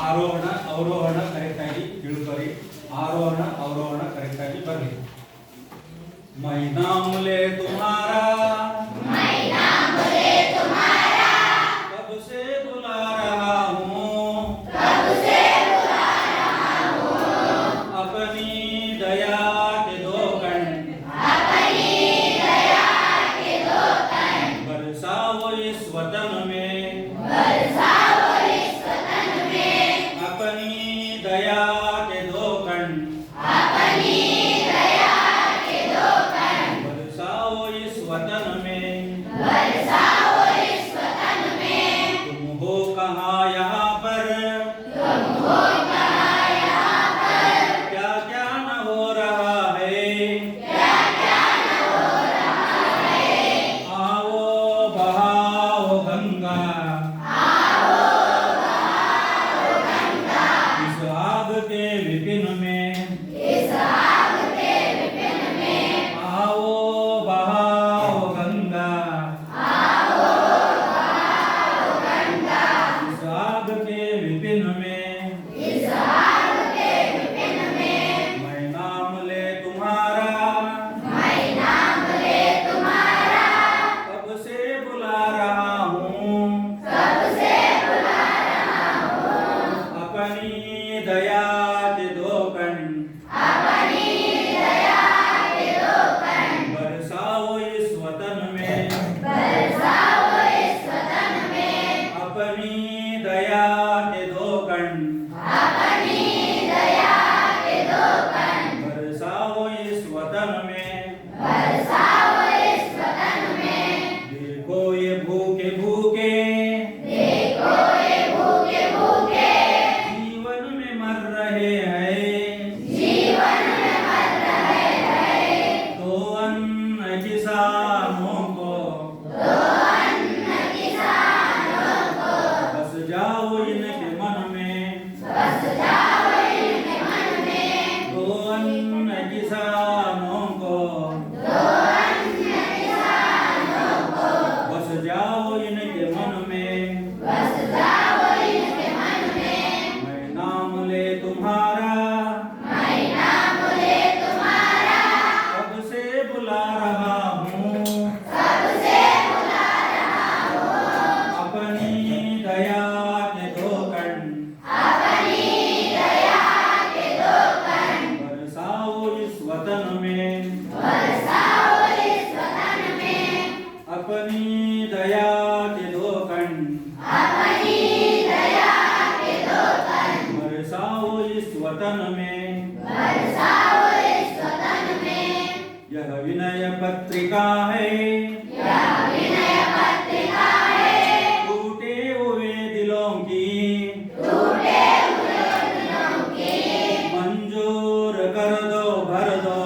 ಆರೋಹಣ ಅವರೋಹಣ ಕರೆಕ್ಟ್ ಆಗಿ ತಿಳ್ಕೊರಿ. ಆರೋಹಣ ಅವರೋಹಣ ಕರೆಕ್ಟ್ ಆಗಿ ಬರಲಿ. मैं नाम ले तुम्हारा कब से बुला रहा हूँ अपनी दया के दो कण बरसाओ इस वतन में अपनी दया के दो कण बरसाओ इस वतन में तुम हो कहाँ यहाँ पर क्या क्या न हो रहा है आओ बहाओ गंगा इस आग के विपिन में आओ बहाओ गंगा इस आग के विपिन में मैं नाम ले तुम्हारा कब से बुला रहा हूँ अपनी दया के दो कण बरसाओ इस वतन में अपनी दया के दो कण बरसाओ इस वतन में देखो ये भूखे भूखे जीवन में मर रहे हैं तो अन्न किसानों को बस जाओ इनके मन में तो अन्न किसानों को बस जाओ इनके मन में मैं नाम ले तुम्हारा कब से बुला रहा हूँ अपनी दया के दो कण बरसाओ इस वतन में अपनी दया के दो कण बरसाओ इस वतन में यह विनय पत्रिका है टूटे हुए दिलों की मंजूर कर दो भर दो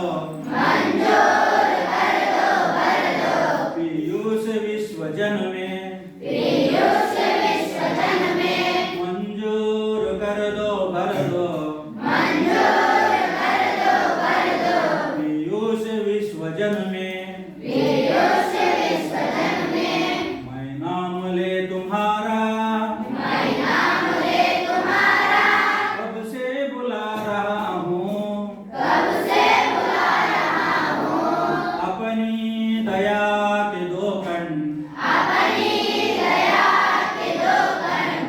पीयूष विश्वजन में मंजूर कर दो भर दो पीयूष विश्वजन में मैं नाम ले तुम्हारा कब से बुला रहा हूँ अपनी दया के दो कण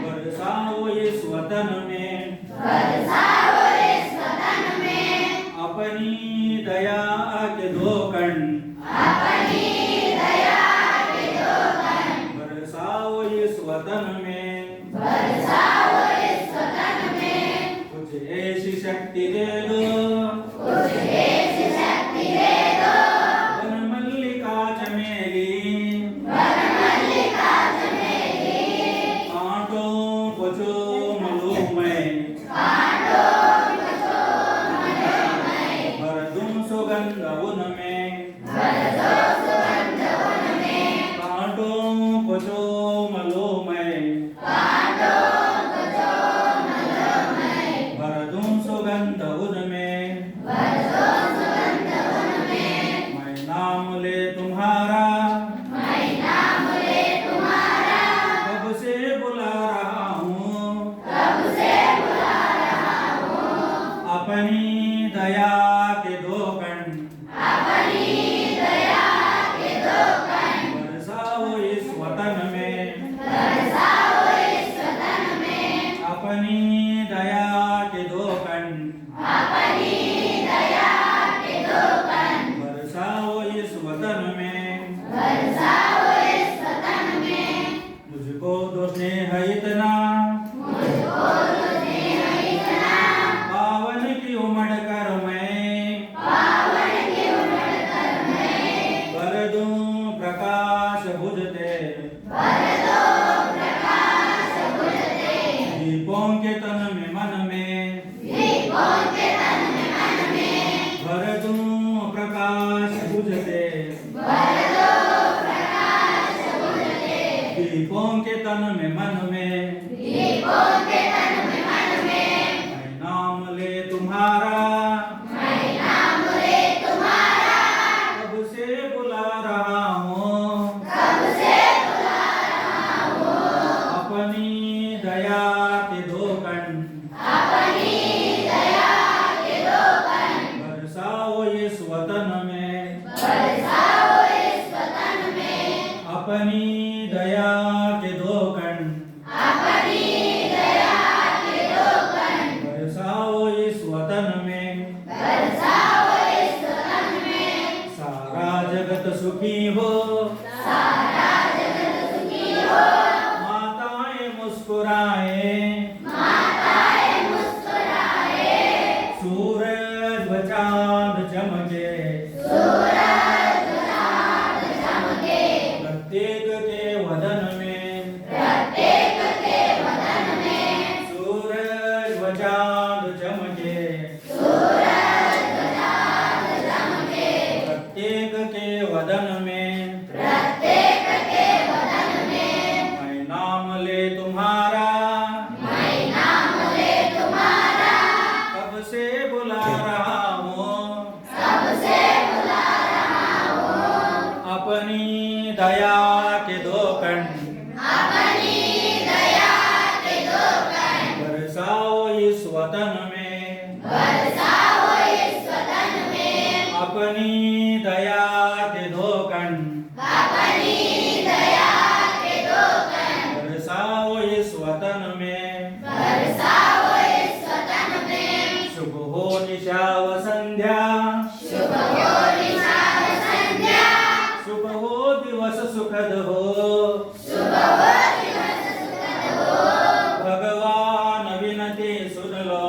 बरसाओ इस वतन में अपनी दया के दो कण बरसाओ इस वतन में कुछ ऐसी शक्ति दे दो वन मल्लिका चमेली कांटों को चूम लूं मैं भर दूं सुगंध उनमें कांटों को चूम लूं मैं भर दूं सुगंध उनमें अपनी दया के दो कण बरसाओ इस वतन में अपनी दया के दो कण बरसाओ इस वतन में मुझको तो स्नेह इतना पावन की उमड़ कर मैं भर दूं प्रकाश बुझते दीपों के तन में मन में भर दूं प्रकाश बुझते दीपों के तन में मन में मैं नाम ले तुम्हारा कब से बुला रहा हूँ अपनी दया के दो कण बरसाओ इस वतन में अपनी दया के दो कण बरसाओ इस वतन में सारा जगत सुखी हो माताएं मुस्कुराए सूरज व चांद चमके प्रत्येक के वदन में सूरज व चांद चमके प्रत्येक के वदन में मैं नाम ले तुम्हारा कब से बुला रहा हूँ अपनी दया के दो कण बरसाओ इस वतन में अपनी दया के दो कण बरसाओ इस वतन में शुभ हो निशा व संध्या शुभ हो दिवस सुखद हो भगवान विनती सुन लो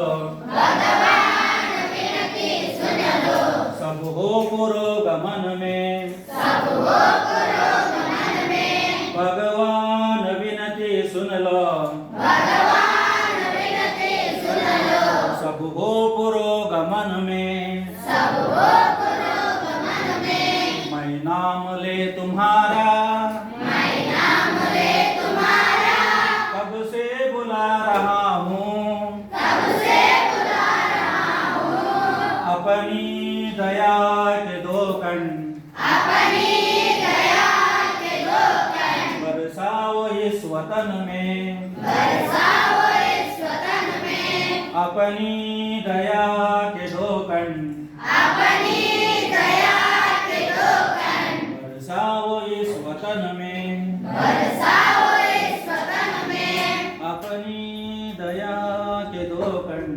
सब हो पुरोगमन में भगवान विनती सुन लो सब हो पुरोगमन में मैं नाम ले तुम्हारा कब से बुला रहा हूँ अपनी दया के दो कण बरसाओ इस वतन में अपनी दया के दो कण बरसाओ इस वतन में अपनी दया के दो कण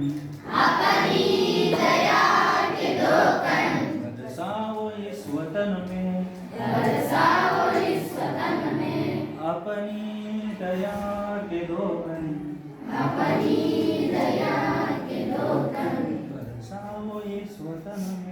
बरसाओ इस वतन में अपनी दया के दो कण बरसाओ इस वतन में